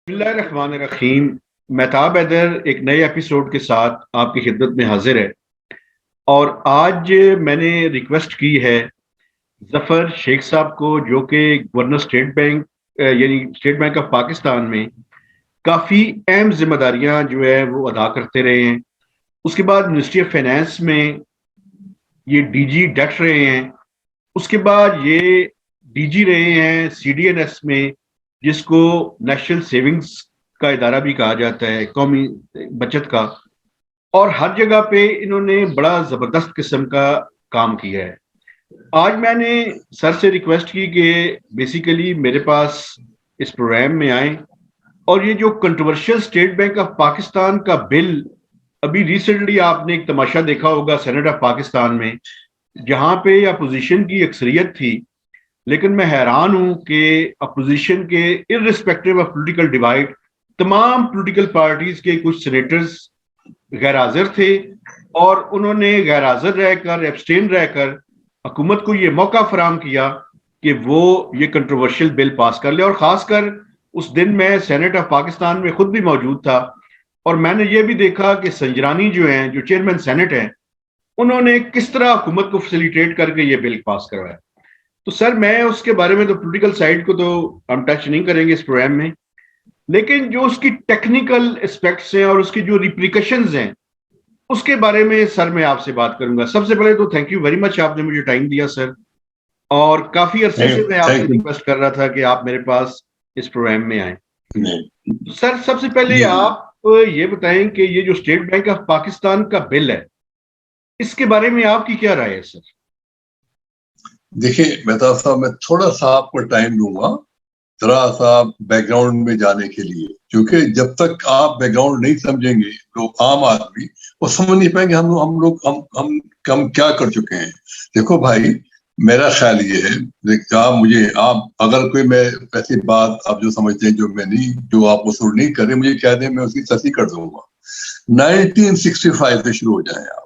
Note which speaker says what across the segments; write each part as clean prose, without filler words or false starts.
Speaker 1: بسم اللہ الرحمن الرحیم۔ مہتاب حیدر ایک نئے ایپیسوڈ کے ساتھ آپ کی خدمت میں حاضر ہے، اور آج میں نے ریکویسٹ کی ہے ظفر شیخ صاحب کو، جو کہ گورنر اسٹیٹ بینک یعنی اسٹیٹ بینک آف پاکستان میں کافی اہم ذمہ داریاں جو ہے وہ ادا کرتے رہے ہیں۔ اس کے بعد منسٹری آف فائنانس میں یہ ڈی جی ڈیٹ رہے ہیں، اس کے بعد یہ ڈی جی رہے ہیں سی ڈی این ایس میں، جس کو نیشنل سیونگز کا ادارہ بھی کہا جاتا ہے، قومی بچت کا، اور ہر جگہ پہ انہوں نے بڑا زبردست قسم کا کام کیا ہے۔ آج میں نے سر سے ریکویسٹ کی کہ بیسیکلی میرے پاس اس پروگرام میں آئیں، اور یہ جو controversial state bank of Pakistan کا بل، ابھی ریسنٹلی آپ نے ایک تماشا دیکھا ہوگا سینٹ آف پاکستان میں، جہاں پہ اپوزیشن کی اکثریت تھی، لیکن میں حیران ہوں کہ اپوزیشن کے ارسپیکٹو آف پولیٹیکل ڈیوائڈ تمام پولیٹیکل پارٹیز کے کچھ سینیٹرز غیر حاضر تھے، اور انہوں نے غیر حاضر رہ کر، ایبسٹین رہ کر حکومت کو یہ موقع فراہم کیا کہ وہ یہ کنٹروورشل بل پاس کر لے۔ اور خاص کر اس دن میں سینٹ آف پاکستان میں خود بھی موجود تھا، اور میں نے یہ بھی دیکھا کہ سنجرانی جو ہیں، جو چیئرمین سینٹ ہیں، انہوں نے کس طرح حکومت کو فیسیلیٹیٹ کر کے یہ بل پاس کروایا۔ تو سر میں اس کے بارے میں تو پولیٹیکل سائیڈ کو تو ہم ٹچ نہیں کریں گے اس پروگرام میں، لیکن جو اس کی ٹیکنیکل اسپیکٹس ہیں اور اس کی جو ریپریکشنز ہیں، اس کے بارے میں سر میں آپ سے بات کروں گا۔ سب سے پہلے تو تھینک یو ویری مچ، آپ نے مجھے ٹائم دیا سر، اور کافی عرصے سے میں آپ سے ریکویسٹ کر رہا تھا کہ آپ میرے پاس اس پروگرام میں آئیں۔ سر سب سے پہلے آپ یہ بتائیں کہ یہ جو اسٹیٹ بینک آف پاکستان کا بل ہے، اس کے بارے میں آپ کی کیا رائے ہے سر؟
Speaker 2: دیکھیں مہتاب صاحب، میں تھوڑا سا آپ کو ٹائم دوں گا ذرا سا بیک گراؤنڈ میں جانے کے لیے، کیونکہ جب تک آپ بیک گراؤنڈ نہیں سمجھیں گے لوگ، عام آدمی وہ سمجھ نہیں پائیں گے ہم لوگ ہم کیا کر چکے ہیں۔ دیکھو بھائی، میرا خیال یہ ہے، آپ اگر کوئی میں ایسی بات آپ جو سمجھتے ہیں جو آپ وصول نہیں کر رہے، مجھے کہہ دیں، میں اس کی تصحیح کر دوں گا۔ 1965 سے شروع ہو جائیں آپ۔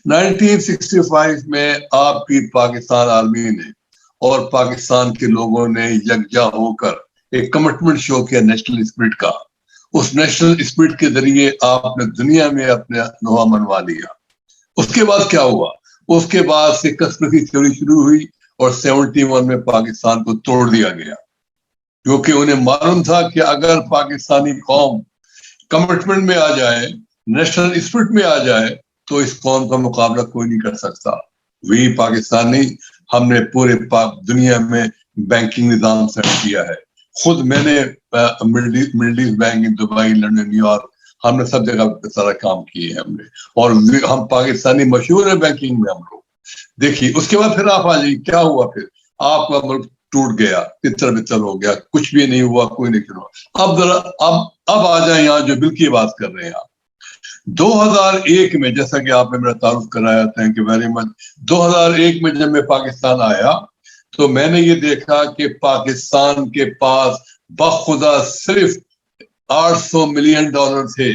Speaker 2: 1965 میں آپ کی پاکستان آرمی نے اور پاکستان کے لوگوں نے یکجا ہو کر ایک کمٹمنٹ شو کیا نیشنل اسپرٹ کا۔ اس نیشنل اسپرٹ کے ذریعے آپ نے دنیا میں اپنے نوا منوا لیا۔ اس کے بعد کیا ہوا؟ اس کے بعد سے کثرتی تھیوری شروع ہوئی، اور 71 میں پاکستان کو توڑ دیا گیا، کیونکہ انہیں معلوم تھا کہ اگر پاکستانی قوم کمٹمنٹ میں آ جائے، نیشنل اسپرٹ میں آ جائے، تو اس قوم کا مقابلہ کوئی نہیں کر سکتا۔ وہی پاکستانی، ہم نے پورے دنیا میں بینکنگ نظام سیٹ کیا ہے۔ خود میں نے middle east banking, Dubai, London, New York, ہم نے سب جگہ پہ سارا کام کیے ہیں ہم نے، اور ہم پاکستانی مشہور ہیں بینکنگ میں ہم لوگ۔ دیکھیے اس کے بعد پھر آپ آ جائیے، کیا ہوا پھر؟ آپ کا ملک ٹوٹ گیا، تتر بتر ہو گیا، کچھ بھی نہیں ہوا، کوئی نہیں ہوا۔ اب آ جائیں یہاں جو بل کی بات کر رہے ہیں آپ۔ 2001 میں، جیسا کہ آپ نے میرا تعارف کرایا، تھینک یو ویری مچ۔ 2001 میں جب میں پاکستان آیا تو میں نے یہ دیکھا کہ پاکستان کے پاس بخدا صرف $800 ملین تھے،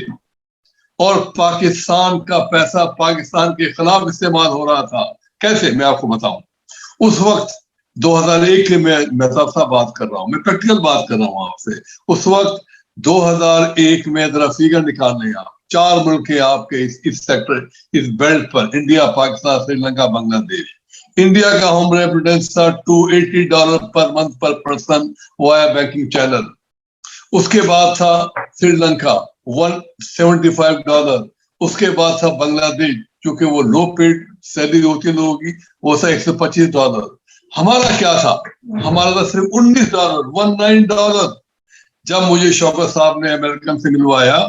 Speaker 2: اور پاکستان کا پیسہ پاکستان کے خلاف استعمال ہو رہا تھا۔ کیسے؟ میں آپ کو بتاؤں۔ اس وقت 2001 کے میں مہتاب صاحب بات کر رہا ہوں، میں پریکٹیکل بات کر رہا ہوں آپ سے۔ اس وقت 2001 میں ذرا فیگر نکال لیں آپ، 4 ملک ہیں آپ کے اس سیکٹر، اس بیلٹ پر: انڈیا، پاکستان، سری لنکا، بنگلہ دیش۔ انڈیا کا ہوم ریمیٹنس تھا $280 per month per person وایا banking channel. اس کے بعد تھا سری لنکا $175۔ اس کے بعد تھا بنگلہ دیش، کیونکہ وہ لو پیڈ سیلری ہوتی ہے لوگوں کی، وہ تھا $125۔ ہمارا کیا تھا؟ ہمارا تھا صرف $19۔ جب مجھے شوکت صاحب نے امریکن سے ملوایا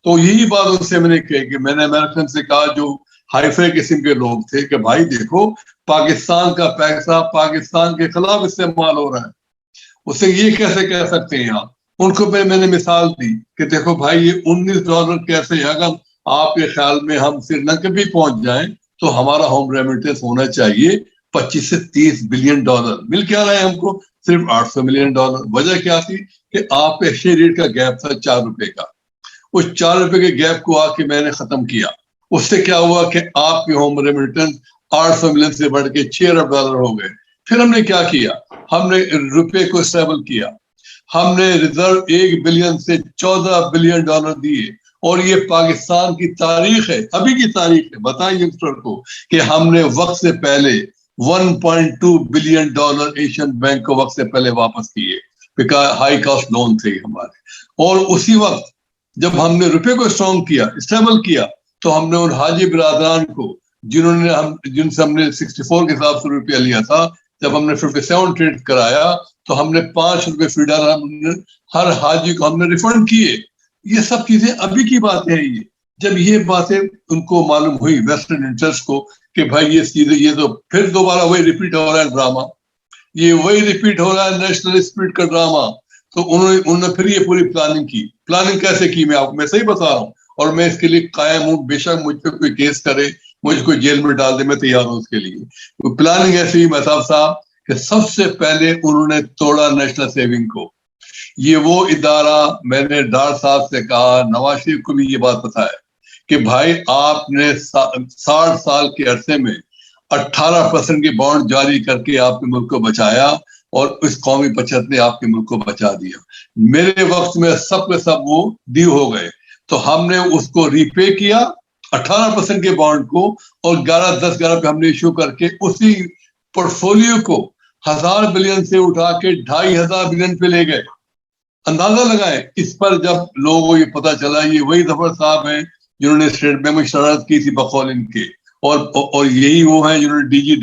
Speaker 2: تو یہی بات اس سے میں نے کہی، کہ میں نے امریکن سے کہا، جو ہائی فائی قسم کے لوگ تھے، کہ بھائی دیکھو، پاکستان کا پیسہ پاکستان کے خلاف استعمال ہو رہا ہے، اسے یہ کیسے کہہ سکتے ہیں آپ؟ ان کو میں نے مثال دی کہ دیکھو بھائی، یہ $19 کیسے ہے؟ اگر آپ کے خیال میں ہم سری لنکا بھی پہنچ جائیں تو ہمارا ہوم ریمیٹنس ہونا چاہیے $25 سے $30 بلین۔ مل کیا رہا ہے ہم کو؟ صرف $800 ملین۔ وجہ کیا تھی؟ کہ آپ کے ایکسچینج ریٹ کا گیپ تھا $4 کا۔ اس $4 کے گیپ کو آ کے میں نے ختم کیا۔ اس سے کیا ہوا کہ آپ کے ہوم ریمیٹنس 800 ملین سے بڑھ کے $6 ارب ہو گئے۔ پھر ہم نے کیا کیا؟ ہم نے روپے کو اسٹیبل کیا۔ ہم نے ریزرو 1 بلین سے 14 بلین ڈالر دیے، اور یہ پاکستان کی تاریخ ہے، ابھی کی تاریخ ہے۔ بتائیں ینگسٹر کو کہ ہم نے وقت سے پہلے 1.2 بلین ڈالر ایشین بینک کو وقت سے پہلے واپس کیے، بیکاز ہائی کاسٹ لون تھے ہمارے۔ اور اسی وقت جب ہم نے روپے کو اسٹرانگ کیا، اسٹیبل کیا، تو ہم نے ان حاجی برادران کو جن سے ہم نے 64 کے حساب سے روپیہ لیا تھا، جب ہم نے 57 ٹریڈ کرایا تو ہم نے 5 روپے فی ڈالر ہر حاجی کو ہم نے ریفنڈ کیے۔ یہ سب چیزیں ابھی کی باتیں ہیں۔ یہ جب یہ باتیں ان کو معلوم ہوئی ویسٹرن انٹرسٹ کو کہ بھائی یہ چیزیں، یہ تو پھر دوبارہ وہی ریپیٹ ہو رہا ہے ڈرامہ، یہ وہی ریپیٹ ہو رہا ہے نیشنل اسپرٹ کا ڈرامہ، تو انہوں نے پھر یہ پوری پلاننگ کی۔ پلاننگ کیسے کی میں صحیح بتا رہا ہوں، اور میں اس کے لیے قائم ہوں۔ بے شک مجھ پہ کوئی کیس کرے، مجھے کوئی جیل میں ڈال دے، میں تیار ہوں اس کے لیے۔ پلاننگ ایسی ہوئی مہتاب صاحب کہ سب سے پہلے انہوں نے توڑا نیشنل سیونگ کو۔ یہ وہ ادارہ، میں نے ڈار صاحب سے کہا، نواز شریف کو بھی یہ بات بتایا کہ بھائی آپ نے 60 سال کے عرصے میں 18% کی بانڈ جاری کر کے آپ کے ملک کو بچایا، اور اس قومی بچت نے آپ کے ملک کو بچا دیا۔ میرے وقت میں سب کے سب وہ ڈیو ہو گئے، تو ہم نے اس کو ری پے کیا 18% کے بانڈ کو، اور 10-11 پہ ہم نے ایشو کر کے اسی پورٹ فولیو کو 1000 بلین سے اٹھا کے 2500 بلین پہ لے گئے۔ اندازہ لگائیں اس پر، جب لوگوں کو یہ پتا چلا یہ وہی ظفر صاحب ہیں جنہوں نے اسٹیٹ بینک میں شرارت کی تھی بقول ان کے، اور یہی وہ ہیں جنہوں نے ڈی جی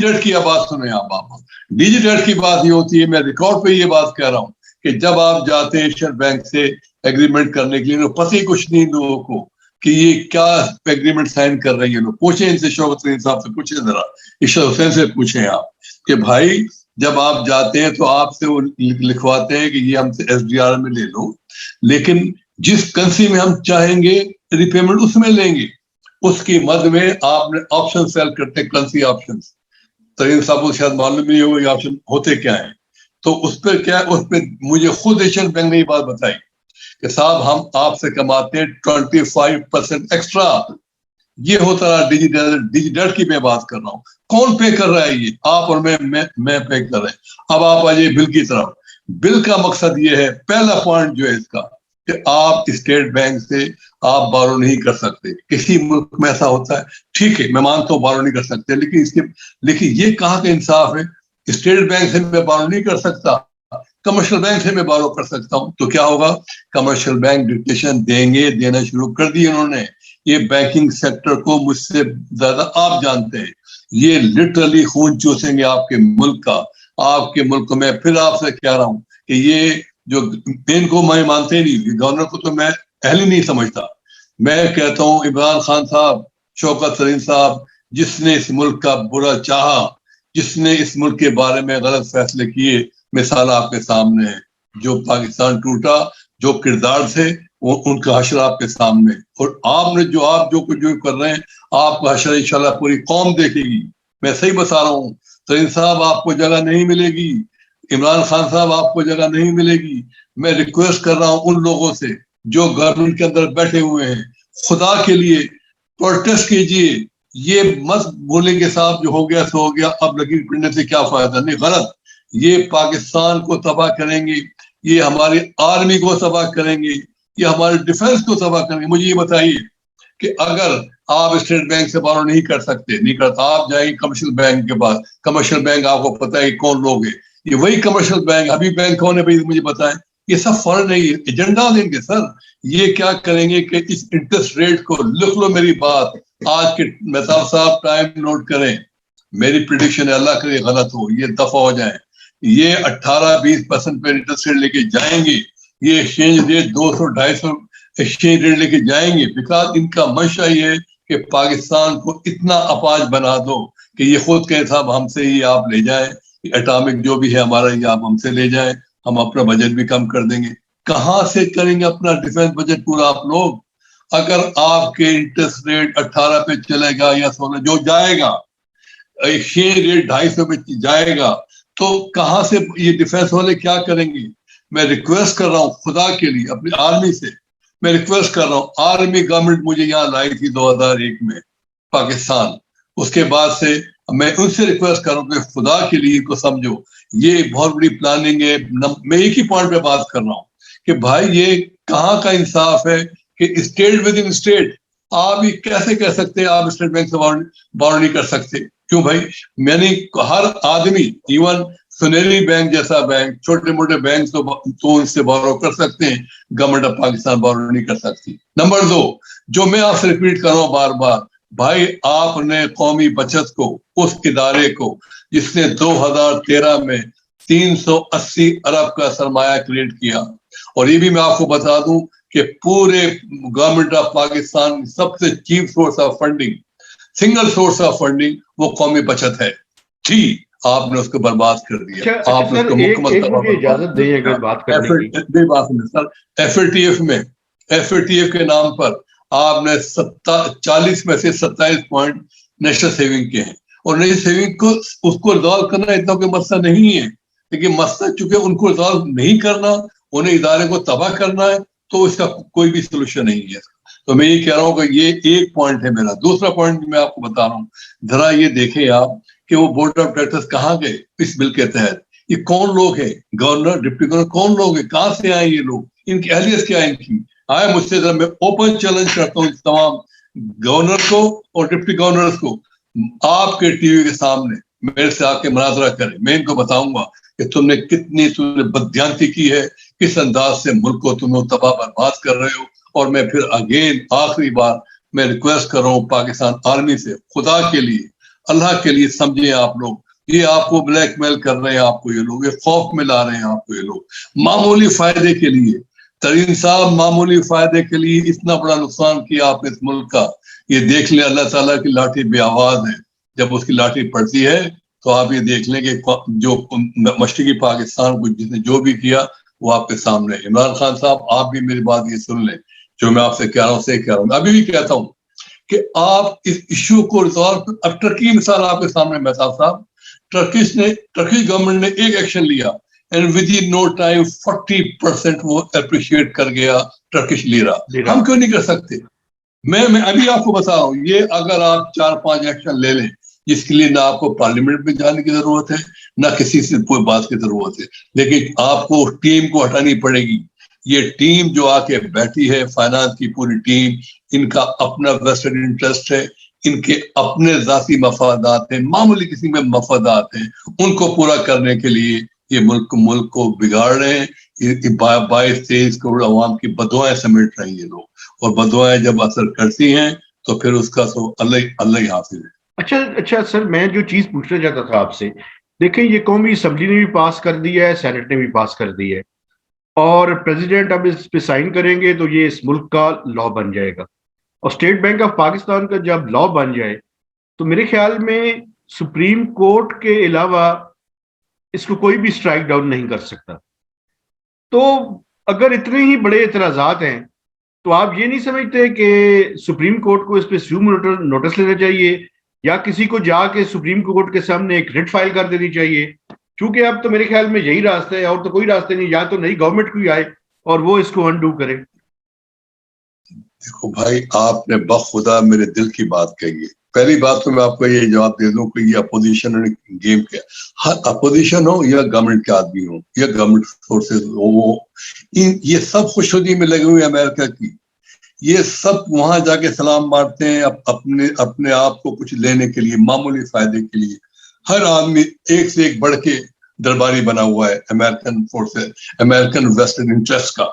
Speaker 2: ڈیٹ کی بات سنیں آپ ڈی جی ڈیٹ کی بات یہ ہوتی ہے، میں ریکارڈ پہ یہ بات کہہ رہا ہوں کہ جب آپ جاتے ہیں ایشین بینک سے ایگریمنٹ کرنے کے لیے، پتہ ہی کچھ نہیں لوگوں کو کہ یہ کیا ایگریمنٹ سائن کر رہے ہیں لوگ۔ پوچھیں ان سے، شوکت علی صاحب سے پوچھیں، ذرا اشرف حسین سے پوچھیں آپ کہ بھائی جب آپ جاتے ہیں تو آپ سے وہ لکھواتے ہیں کہ یہ ہم سے ایس ڈی آر میں لے لو، لیکن جس کرنسی میں ہم چاہیں گے ری پیمنٹ اس میں لیں گے۔ اس کی مد میں آپ نے آپشن سیل کرتے، کرنسی آپشن۔ ترین صاحب کو شاید معلوم نہیں ہوگا یہ آپشن ہوتے کیا ہیں۔ تو اس پہ کیا، اس پہ مجھے خود ایشین بینک نے یہ بات بتائی کہ صاحب ہم آپ سے کماتے ہیں 25% ایکسٹرا۔ یہ ہوتا رہا ڈیجیٹل کی میں بات کر رہا ہوں۔ کون پے کر رہا ہے؟ یہ آپ اور میں پے کر رہے ہیں۔ اب آپ آئیے بل کی طرف۔ بل کا مقصد یہ ہے، پہلا پوائنٹ جو ہے اس کا، کہ آپ اسٹیٹ بینک سے آپ بارو نہیں کر سکتے۔ کسی ملک میں ایسا ہوتا ہے، ٹھیک ہے میں مانتا ہوں بارو نہیں کر سکتے، لیکن یہ کہاں کا انصاف ہے؟ اسٹیٹ بینک سے میں بارو نہیں کر سکتا، کمرشل بینک سے میں بارو کر سکتا ہوں، تو کیا ہوگا؟ کمرشل بینک ڈکٹیشن دیں گے، دینا شروع کر دی انہوں نے۔ یہ بینکنگ سیکٹر کو مجھ سے زیادہ آپ جانتے ہیں، یہ لٹرلی خون چوسیں گے آپ کے ملک کا۔ آپ کے ملک کو میں پھر آپ سے کہہ رہا ہوں کہ یہ جو ان کو میں مانتے ہی نہیں، گورنر کو تو میں اہل ہی نہیں سمجھتا۔ میں کہتا ہوں عمران خان صاحب، شوکت سرین صاحب، جس نے اس ملک کا برا چاہا، جس نے اس ملک کے بارے میں غلط فیصلے کیے، مثال آپ کے سامنے ہے۔ جو پاکستان ٹوٹا، جو کردار تھے، ان کا حشر آپ کے سامنے، اور آپ نے جو کچھ کر رہے ہیں، آپ کا حشر انشاءاللہ پوری قوم دیکھے گی۔ میں صحیح بتا رہا ہوں، سرین صاحب آپ کو جگہ نہیں ملے گی، عمران خان صاحب آپ کو جگہ نہیں ملے گی۔ میں ریکویسٹ کر رہا ہوں ان لوگوں سے جو گورنمنٹ کے اندر بیٹھے ہوئے ہیں، خدا کے لیے پروٹیسٹ کیجئے۔ یہ مت بولیں کہ صاحب جو ہو گیا سو ہو گیا، اب لکیر پڑنے سے کیا فائدہ؟ نہیں، غلط۔ یہ پاکستان کو تباہ کریں گے، یہ ہماری آرمی کو تباہ کریں گے، یہ ہمارے ڈیفنس کو تباہ کریں گے۔ مجھے یہ بتائیے کہ اگر آپ اسٹیٹ بینک سے بارو نہیں کر سکتے، نہیں کرتا، آپ جائیں کمرشل بینک کے پاس۔ کمرشل بینک آپ کو پتہ ہے کون لوگ ہیں، یہ وہی کمرشل بینک۔ ابھی بینک کون ہے بھائی مجھے بتائیں؟ یہ سب فورن نہیں، ایجنڈا دیں گے سر۔ یہ کیا کریں گے کہ اس انٹرسٹ ریٹ کو، لکھ لو میری بات آج کے، مہتاب صاحب ٹائم نوٹ کریں، میری پریڈکشن ہے اللہ کرے غلط ہو، یہ دفع ہو جائیں، یہ 18-20% پہ انٹرسٹ ریٹ لے کے جائیں گے۔ یہ ایکسچینج ریٹ 200-250 ایکسچینج ریٹ لے کے جائیں گے، بیکاز ان کا منشا یہ ہے کہ پاکستان کو اتنا اپاج بنا دو کہ یہ خود کہیں صاحب ہم سے ہی آپ لے جائیں، اٹامک جو بھی ہے ہمارا یہ آپ ہم سے لے جائیں، ہم اپنا بجٹ بھی کم کر دیں گے۔ کہاں سے کریں گے اپنا ڈیفنس بجٹ پورا آپ لوگ؟ اگر آپ کے انٹرسٹ ریٹ 18 پہ چلے گا یا 16 جو جائے گا، ایکسچینج ریٹ 250 پہ جائے گا، تو کہاں سے یہ ڈیفنس والے کیا کریں گے؟ میں ریکویسٹ کر رہا ہوں خدا کے لیے اپنی آرمی سے، میں ریکویسٹ کر رہا ہوں۔ آرمی گورنمنٹ مجھے یہاں لائی تھی 2001 میں پاکستان، اس کے بعد سے میں ان سے ریکویسٹ کروں کہ خدا کے لیے کو سمجھو، یہ بہت بڑی پلاننگ ہے. میں ایک ہی پوائنٹ پہ بات کر رہا ہوں کہ بھائی یہ کہاں کا انصاف ہے کہ اسٹیٹ ود ان اسٹیٹ آپ یہ کیسے کہہ سکتے ہیں آپ اسٹیٹ بینک سے بورو نہیں کر سکتے؟ کیوں بھائی؟ میں نے ہر آدمی، ایون سنیری بینک جیسا بینک، چھوٹے موٹے بینک تو ان سے بورو کر سکتے ہیں، گورنمنٹ آف پاکستان بورو نہیں کر سکتی. نمبر 2، جو میں آپ سے ریپیٹ کر رہا ہوں بار بار، بھائی آپ نے قومی بچت کو، اس ادارے کو جس نے 2013 میں 380 ارب کا سرمایہ کریٹ کیا، اور یہ بھی میں آپ کو بتا دوں کہ پورے گورنمنٹ آف پاکستان سب سے cheap source of funding, single source of funding وہ قومی بچت ہے. جی آپ نے اس کو برباد کر دیا، آپ نے اس کو مکمل طور پر
Speaker 1: اجازت دیں اگر بات کرنے کی.
Speaker 2: ایف اے ٹی ایف میں، ایف اے ٹی ایف کے نام پر آپ نے 40 میں سے 27 پوائنٹ نیشنل سیونگ کے ہیں، اور نیشنل سیونگ کو اس کو ریزالو کرنا اتنا کوئی مسئلہ نہیں ہے، لیکن مسئلہ چونکہ ان کو ریزالو نہیں کرنا، انہیں ادارے کو تباہ کرنا ہے، تو اس کا کوئی بھی سولوشن نہیں ہے. تو میں یہ کہہ رہا ہوں کہ یہ ایک پوائنٹ ہے میرا. دوسرا پوائنٹ میں آپ کو بتا رہا ہوں، ذرا یہ دیکھیں آپ کہ وہ بورڈ آف ڈائریکٹرز کہاں گئے اس بل کے تحت. یہ کون لوگ ہیں؟ گورنر، ڈپٹی گورنر، کون لوگ ہیں؟ کہاں سے آئے یہ لوگ؟ ان کی اہلیت کیا ہے ان کی؟ آئے مجھ سے ذرا، میں اوپن چیلنج کرتا ہوں تمام گورنر کو اور ڈپٹی گورنرز کو، آپ کے ٹی وی کے سامنے میرے سے آ کے مناظرہ کریں. میں ان کو بتاؤں گا کہ تم نے کتنی بددیانتی کی ہے، کس انداز سے ملک کو تم لوگ تباہ برباد کر رہے ہو. اور میں پھر اگین آخری بار میں ریکویسٹ کر رہا ہوں پاکستان آرمی سے، خدا کے لیے، اللہ کے لیے سمجھیں آپ لوگ، یہ آپ کو بلیک میل کر رہے ہیں، آپ کو یہ لوگ یہ خوف میں لا رہے ہیں، آپ کو یہ لوگ معمولی فائدے کے لیے. ترین صاحب معمولی فائدے کے لیے اتنا بڑا نقصان کیا آپ نے اس ملک کا. یہ دیکھ لیں اللہ تعالیٰ کی لاٹھی بے آواز ہے، جب اس کی لاٹھی پڑتی ہے تو آپ یہ دیکھ لیں کہ جو مشرقی پاکستان کو جس نے جو بھی کیا وہ آپ کے سامنے. عمران خان صاحب آپ بھی میری بات یہ سن لیں، جو میں آپ سے کہہ رہا ہوں سے کہہ رہا ہوں. ابھی بھی کہتا ہوں کہ آپ اس ایشو کو ریزالو، اب ٹرکی مثال آپ کے سامنے مہتاب صاحب، ٹرکی گورنمنٹ نے ایک ایکشن لیا and within no time 40% وہ اپریشیٹ کر گیا ٹرکش لیرا. ہم کیوں نہیں کر سکتے؟ میں ابھی آپ کو بتا رہا ہوں، یہ اگر آپ 4-5 ایکشن لے لیں جس کے لیے نہ آپ کو پارلیمنٹ میں جانے کی ضرورت ہے، نہ کسی سے کوئی بات کی ضرورت ہے، لیکن آپ کو ٹیم کو ہٹانی پڑے گی. یہ ٹیم جو آ کے بیٹھی ہے، فائنانس کی پوری ٹیم، ان کا اپنا ویسٹڈ انٹرسٹ ہے، ان کے اپنے ذاتی مفادات ہیں، معمولی قسم کے مفادات ہیں، ان کو پورا کرنے کے لیے یہ ملک کو بگاڑ رہے ہیں. 22-23 کروڑ عوام کی بدوائیں سمیٹ رہے ہیں یہ لوگ، اور بدوائیں جب اثر کرتی ہیں تو پھر اس کا تو اللہ ہی حافظ ہے.
Speaker 1: اچھا سر، میں جو چیز پوچھنا چاہتا تھا آپ سے، دیکھیں یہ قومی اسمبلی نے بھی پاس کر دی ہے، سینٹ نے بھی پاس کر دی ہے، اور پریزیڈنٹ اب اس پہ سائن کریں گے تو یہ اس ملک کا لا بن جائے گا. اور اسٹیٹ بینک آف پاکستان کا جب لا بن جائے تو میرے خیال میں سپریم کورٹ کے علاوہ اس کو کوئی بھی سٹرائک ڈاؤن نہیں کر سکتا. تو اگر اتنے ہی بڑے اعتراضات ہیں تو آپ یہ نہیں سمجھتے کہ سپریم کورٹ کو اس پہ سیو نوٹس لینا چاہیے، یا کسی کو جا کے سپریم کورٹ کے سامنے ایک ریٹ فائل کر دینی چاہیے؟ کیونکہ اب تو میرے خیال میں یہی راستہ ہے، اور تو کوئی راستہ نہیں، یا تو نئی گورنمنٹ کوئی آئے اور وہ اس کو انڈو کرے.
Speaker 2: دیکھو بھائی، آپ نے بخدا میرے دل کی بات کہی ہے. پہلی بات تو میں آپ کو یہ جواب دے دوں کہ یہ اپوزیشن گیم کیا، ہر اپوزیشن ہو یا گورنمنٹ کے آدمی ہو یا گورنمنٹ فورسز ہو، یہ سب خوشودی میں لگے ہوئے امریکہ کی. یہ سب وہاں جا کے سلام مارتے ہیں اپنے آپ کو کچھ لینے کے لیے، معمولی فائدے کے لیے. ہر آدمی ایک سے ایک بڑھ کے درباری بنا ہوا ہے American forces, American western interest کا.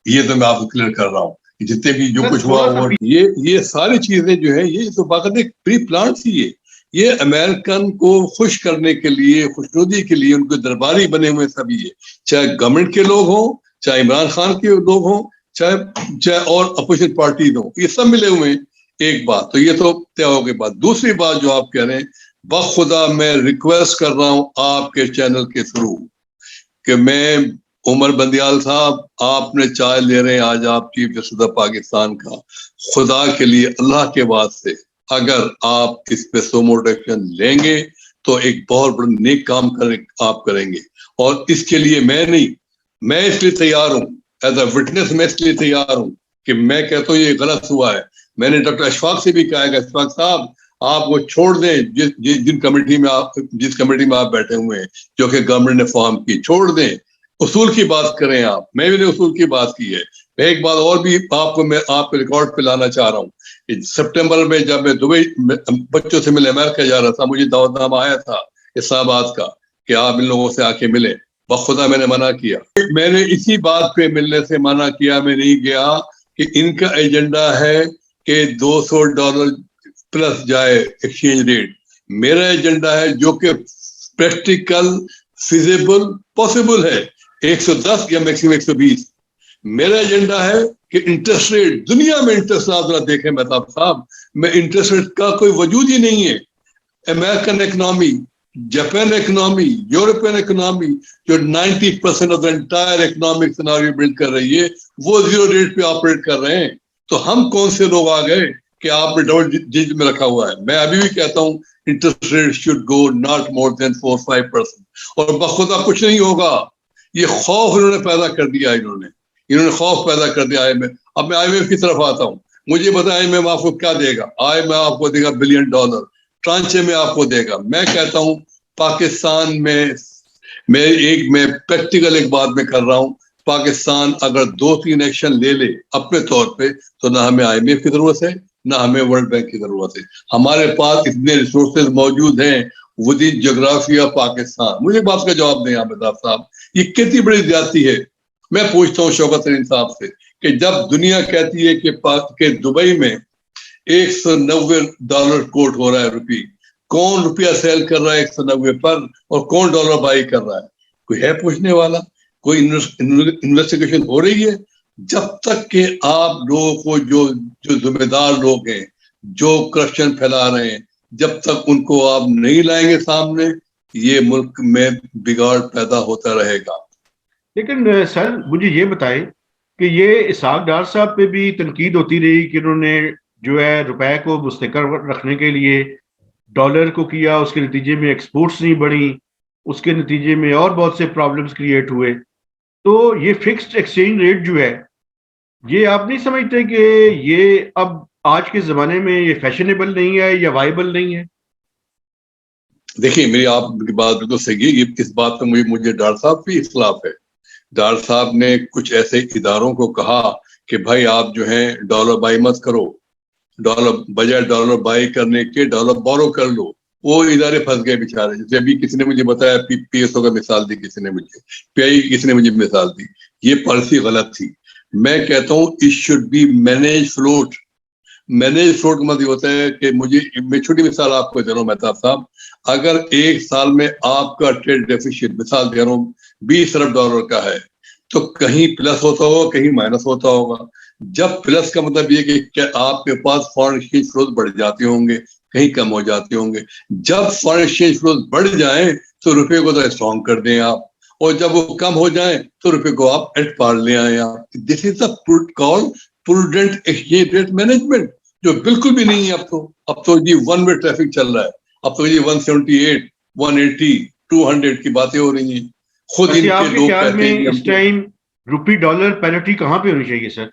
Speaker 2: یہ تو میں آپ کو کلیئر کر رہا ہوں. جتنے بھی جو کچھ ہوا وہ یہ ساری چیزیں جو ہے یہ تو باقاعدہ پری پلان سی ہے. یہ امریکن کو خوش کرنے کے لیے، خوشنودی کے لیے ان کے درباری بنے ہوئے سبھی ہے، چاہے گورنمنٹ کے لوگ ہوں، چاہے عمران خان کے لوگ ہوں، چاہے اور اپوزیشن پارٹیز ہوں، یہ سب ملے ہوئے ہیں. ایک بات تو یہ تو طے ہو گئی بات. دوسری بات جو آپ کہہ رہے ہیں، بخدا میں ریکویسٹ کر رہا ہوں آپ کے چینل کے تھرو کہ میں عمر بندیال صاحب، آپ نے چائے لے رہے ہیں آج آپ چیف جسٹس آف پاکستان کا، خدا کے لیے اللہ کے واسطے اگر آپ اس پہ سومو ایکشن لیں گے تو ایک بہت بڑا نیک کام آپ کریں گے. اور اس کے لیے میں اس لیے تیار ہوں، ایز اے وٹنس میں اس لیے تیار ہوں کہ میں کہتا ہوں یہ غلط ہوا ہے. میں نے ڈاکٹر اشفاق سے بھی کہا کہ اشفاق صاحب آپ وہ چھوڑ دیں جس کمیٹی میں آپ بیٹھے ہوئے ہیں جو کہ گورنمنٹ نے فارم کی, چھوڑ دیں, اصول کی بات کریں آپ. میں بھی نے اصول کی بات کی ہے. ایک بات اور بھی آپ کو ریکارڈ پہ لانا چاہ رہا ہوں. سپٹمبر میں جب میں دبئی بچوں سے ملے امریکہ جا رہا تھا, مجھے دعوت نامہ آیا تھا اسلام آباد کا کہ آپ ان لوگوں سے آ کے ملیں. بخدا میں نے منع کیا. میں نے اسی بات پہ ملنے سے منع کیا, میں نہیں گیا کہ ان کا ایجنڈا ہے کہ $200 پلس جائے ایکسچینج ریٹ. میرا ایجنڈا ہے جو کہ پریکٹیکل, فیزیبل, پاسبل ہے 110 یا میکسیمم 120. میرا ایجنڈا ہے کہ انٹرسٹ ریٹ, دنیا میں انٹرسٹ آپ ذرا دیکھیں مہتاب صاحب, میں انٹرسٹ ریٹ کا کوئی وجود ہی نہیں ہے. American economy, Japan economy, European economy جو 90% of the entire economic scenario build کر رہی ہے وہ زیرو ریٹ پہ آپریٹ کر رہے ہیں. تو ہم کون سے لوگ آ گئے کہ آپ نے ڈبل ڈیجٹ میں رکھا ہوا ہے. میں ابھی بھی کہتا ہوں interest rate should go not more than 4-5%. اور بخدا کچھ نہیں ہوگا. یہ خوف انہوں نے پیدا کر دیا, انہوں نے خوف پیدا کر دیا. اب میں آئی ایم ایف کی طرف آتا ہوں. مجھے بتائیں آئی ایم ایف آپ کو کیا دے گا؟ آئی ایم ایف آپ کو دے گا $1 بلین, ٹرانچے میں آپ کو دے گا. میں کہتا ہوں پاکستان میں پریکٹیکل ایک بات میں کر رہا ہوں, پاکستان اگر 2-3 ایکشن لے لے اپنے طور پہ تو نہ ہمیں آئی ایم ایف کی ضرورت ہے نہ ہمیں ورلڈ بینک کی ضرورت ہے. ہمارے پاس اتنے ریسورسز موجود ہیں ود ان جغرافی آف پاکستان. مجھے بات کا جواب دیں احمد صاحب, یہ کتنی بڑی زیادتی ہے. میں پوچھتا ہوں شوکت ترین صاحب سے کہ جب دنیا کہتی ہے کہ دبئی میں $190 کوٹ ہو رہا ہے روپی, کون روپیہ سیل کر رہا ہے 190 پر اور کون ڈالر بائی کر رہا ہے؟ کوئی ہے پوچھنے والا؟ کوئی انویسٹیگیشن ہو رہی ہے؟ جب تک کہ آپ لوگوں کو جو ذمہ دار لوگ ہیں جو کرپشن پھیلا رہے ہیں, جب تک ان کو آپ نہیں لائیں گے سامنے, یہ ملک میں بگاڑ پیدا ہوتا رہے گا.
Speaker 1: لیکن سر مجھے یہ بتائیں کہ یہ اسحاق ڈار صاحب پہ بھی تنقید ہوتی رہی کہ انہوں نے جو ہے روپے کو مستقر رکھنے کے لیے ڈالر کو کیا, اس کے نتیجے میں ایکسپورٹس نہیں بڑھی, اس کے نتیجے میں اور بہت سے پرابلمز کریٹ ہوئے. تو یہ فکسڈ ایکسچینج ریٹ جو ہے, یہ آپ نہیں سمجھتے کہ یہ اب آج کے زمانے میں یہ فیشنیبل نہیں ہے یا وائبل نہیں ہے؟
Speaker 2: دیکھیے میری آپ کی بات بالکل صحیح ہے. اس بات پہ مجھے ڈار صاحب بھی اختلاف ہے. ڈار صاحب نے کچھ ایسے اداروں کو کہا کہ بھائی آپ جو ہیں ڈالر بائی مت کرو, بجائے ڈالر بائی کرنے کے ڈالر بورو کر لو. وہ ادارے پھنس گئے بیچارے. جیسے ابھی کسی نے مجھے بتایا پی ایس او کا مثال دی, کسی نے مجھے پی آئی کسی نے مجھے مثال دی. یہ پالیسی غلط تھی. میں کہتا ہوں it should be manage float. Manage float کا مطلب ہوتا ہے کہ میں چھوٹی مثال آپ کو دے رہا ہوں مہتاب صاحب. اگر ایک سال میں آپ کا ٹریڈ ڈیفیسٹ, مثال دے رہا ہوں, $20 ارب کا ہے, تو کہیں پلس ہوتا ہوگا کہیں مائنس ہوتا ہوگا. جب پلس کا مطلب یہ کہ آپ کے پاس فارن ایکسچینج فلوز بڑھ جاتے ہوں گے, کہیں کم ہو جاتے ہوں گے. جب فارن ایکسچینج فلوز بڑھ جائیں تو روپے کو تو اسٹرانگ کر دیں آپ, اور جب وہ کم ہو جائیں تو روپے کو آپ ایٹ پار لے آئیں آپ. دس از دا کال پروڈنٹ ایکسچینج ریٹ مینجمنٹ, جو بالکل بھی نہیں ہے. اب تو جی ون وے ٹریفک چل رہا ہے. اب تو جی 178, 180, 200 کی باتیں ہو رہی ہیں. خود ان
Speaker 1: آپ
Speaker 2: کے
Speaker 1: کے
Speaker 2: لوگ
Speaker 1: خیال
Speaker 2: کہتے
Speaker 1: میں
Speaker 2: ہیں
Speaker 1: اس ٹائم روپی ڈالر پیرٹی کہاں پہ ہونی چاہیے سر؟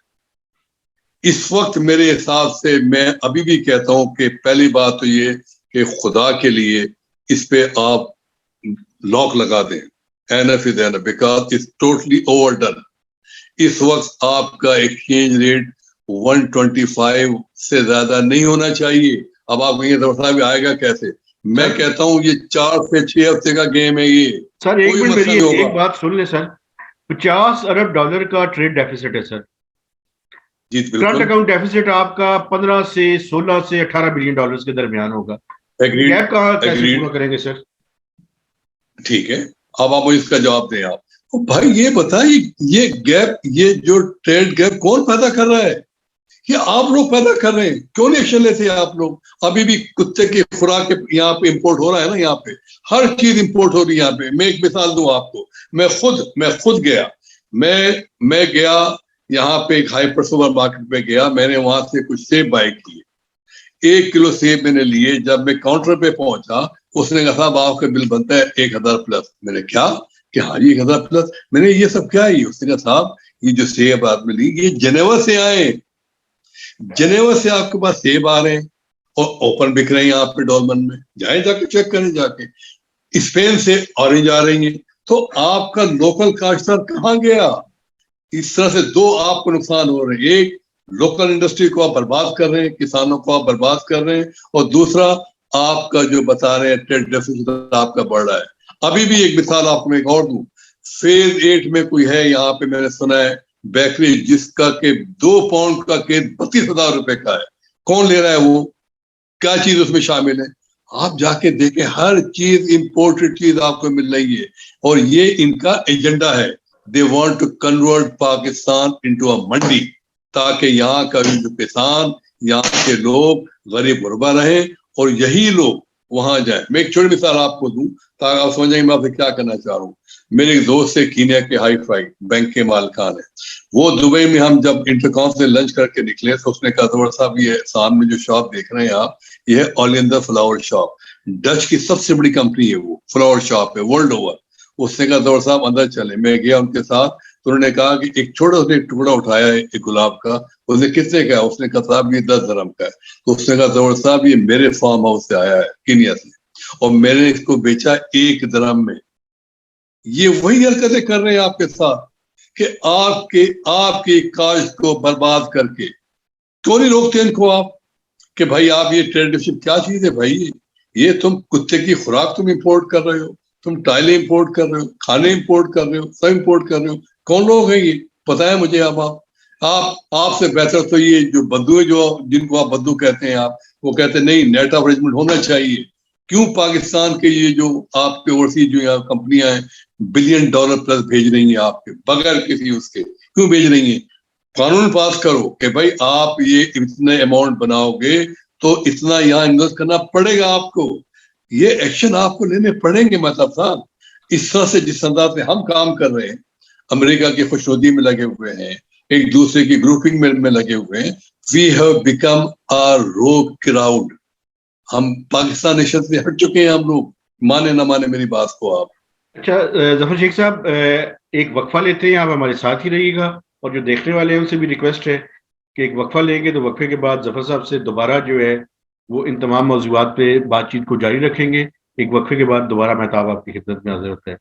Speaker 2: اس وقت میرے حساب سے میں ابھی بھی کہتا ہوں کہ پہلی بات تو یہ کہ خدا کے لیے اس پہ آپ لاک لگا دیں, NF is NF because it's totally overdone. اس وقت آپ کا ایکسچینج ریٹ 125 سے زیادہ نہیں ہونا چاہیے. اب آپ کہیں صاحب آئے گا کیسے؟ میں کہتا ہوں یہ 4 سے 6 ہفتے کا گیم ہے. یہ
Speaker 1: سر ایک منٹ میری ایک بات سن لیں سر. $50 ارب کا ٹریڈ ڈیفیسٹ ہے سر. کرنٹ اکاؤنٹ ڈیفیسٹ آپ کا 15 سے 16 سے 18 بلین ڈالرز کے درمیان ہوگا. گیپ کہاں کیسے پورا کریں گے سر؟
Speaker 2: ٹھیک ہے, اب آپ اس کا جواب دیں. آپ بھائی یہ بتائیے یہ گیپ, یہ جو ٹریڈ گیپ کون پیدا کر رہا ہے؟ یہ آپ لوگ پیدا کر رہے ہیں. کیوں نہیں ایکشن لیتے آپ لوگ؟ ابھی بھی کتے کی خوراک یہاں پہ امپورٹ ہو رہا ہے نا, یہاں پہ ہر چیز امپورٹ ہو رہی ہے یہاں پہ. میں ایک مثال دوں آپ کو. میں خود گیا, میں گیا یہاں پہ ایک ہائپر سپر مارکیٹ پہ گیا. میں نے وہاں سے کچھ سیب بائی کیے. 1 کلو سیب میں نے لیے. جب میں کاؤنٹر پہ پہنچا اس نے کہا صاحب آپ کا بل بنتا ہے 1000 پلس. میں نے کیا کہ ہاں جی 1000 پلس. میں نے یہ سب کیا ہے؟ اس نے کہا صاحب یہ جو سیب آپ نے لی یہ جنیوا سے آئے, جنیوا سے آپ کے پاس سیب آ رہے ہیں اور اوپن بک رہے ہیں یہاں پہ ڈولمن میں, جائیں جا کے چیک کریں جا کے. اسپین سے اورنج آ رہی ہیں, تو آپ کا لوکل کاشتکار کہاں گیا؟ اس طرح سے دو آپ کو نقصان ہو رہے ہیں. ایک, لوکل انڈسٹری کو آپ برباد کر رہے ہیں, کسانوں کو آپ برباد کر رہے ہیں, اور دوسرا آپ کا جو بتا رہے ہیں ٹریڈ ڈیفیسٹ آپ کا بڑھ رہا ہے. ابھی بھی ایک مثال آپ کو میں ایک اور دوں, فیز 8 میں کوئی ہے یہاں پہ, میں نے سنا ہے بیکری جس کا کہ 2 پاؤنڈ کا کیک 32,000 روپے کا ہے. کون لے رہا ہے وہ؟ کیا چیز اس میں شامل ہے؟ آپ جا کے دیکھیں, ہر چیز امپورٹڈ چیز آپ کو مل رہی ہے, اور یہ ان کا ایجنڈا ہے. They want to convert Pakistan into a mandi, تاکہ یہاں کا جو کسان, یہاں کے لوگ غریب غربا رہیں اور یہی لوگ وہاں جائیں. میں ایک چھوٹی مثال آپ کو دوں تاکہ آپ سمجھیں گے میں آپ سے کیا کرنا چاہ رہا ہوں. میرے ایک دوست سے کینیا کے ہائی فائی بینک کے مالکان ہیں, وہ دبئی میں ہم جب انٹرکام سے لنچ کر کے نکلے تو اس نے کہا زبر صاحب یہ سامنے جو شاپ دیکھ رہے ہیں آپ, یہ ہے اولیندر فلاور شاپ, ڈچ کی سب سے بڑی کمپنی ہے, وہ فلاور شاپ ہے ورلڈ اوور. اس نے کہا زبر صاحب اندر چلے. میں گیا ان کے ساتھ, تو انہوں نے کہا کہ ایک چھوٹا سا ایک ٹکڑا اٹھایا ہے ایک گلاب کا, اس نے کتنے کا ہے؟ اس نے کہا صاحب یہ 10 درہم کا ہے. تو اس نے کہا زبر صاحب یہ میرے فارم ہاؤس سے آیا ہے کینیا سے, اور میں نے اس کو بیچا 1 درہم میں. یہ وہی حرکتیں کر رہے ہیں آپ کے ساتھ کہ آپ کی کاشت کو برباد کر کے. کیوں نہیں روکتے ان کو آپ کہ بھائی آپ یہ ٹریڈیشن کیا چیز ہے بھائی؟ یہ تم کتے کی خوراک تم امپورٹ کر رہے ہو, تم ٹائلیں امپورٹ کر رہے ہو, کھانے امپورٹ کر رہے ہو, سب امپورٹ کر رہے ہو. کون لوگ ہیں یہ؟ بتائیں مجھے. اب آپ سے بہتر تو یہ جو بدو ہے, جو جن کو آپ بدو کہتے ہیں, آپ وہ کہتے ہیں نہیں نیٹ آف ارینجمنٹ ہونا چاہیے. کیوں پاکستان کے یہ جو آپ کے اوورسیز جو یہاں کمپنیاں ہیں $1 بلین پلس بھیج رہی ہیں آپ کے بغیر کسی اس کے, کیوں بھیج رہی ہیں؟ قانون پاس کرو کہ بھائی آپ یہ اتنے اماؤنٹ بناؤ گے تو اتنا یہاں انویسٹ کرنا پڑے گا آپ کو. یہ ایکشن آپ کو لینے پڑیں گے مطلب صاحب. اس طرح سے جس انداز سے ہم کام کر رہے ہیں, امریکہ کی خوشنودی میں لگے ہوئے ہیں, ایک دوسرے کی گروپنگ میں لگے ہوئے ہیں, وی ہیو بیکم آ روگ کراؤڈ. ہم پاکستان نیشن سے ہٹ چکے ہیں ہم لوگ, مانے نہ مانے میری بات کو آپ.
Speaker 1: اچھا ظفر شیخ صاحب, ایک وقفہ لیتے ہیں, آپ ہمارے ساتھ ہی رہیے گا, اور جو دیکھنے والے ہیں ان سے بھی ریکویسٹ ہے کہ ایک وقفہ لیں گے, تو وقفے کے بعد ظفر صاحب سے دوبارہ جو ہے وہ ان تمام موضوعات پہ بات چیت کو جاری رکھیں گے. ایک وقفے کے بعد دوبارہ مہتاب آپ کی خدمت میں حاضر ہوتا ہے.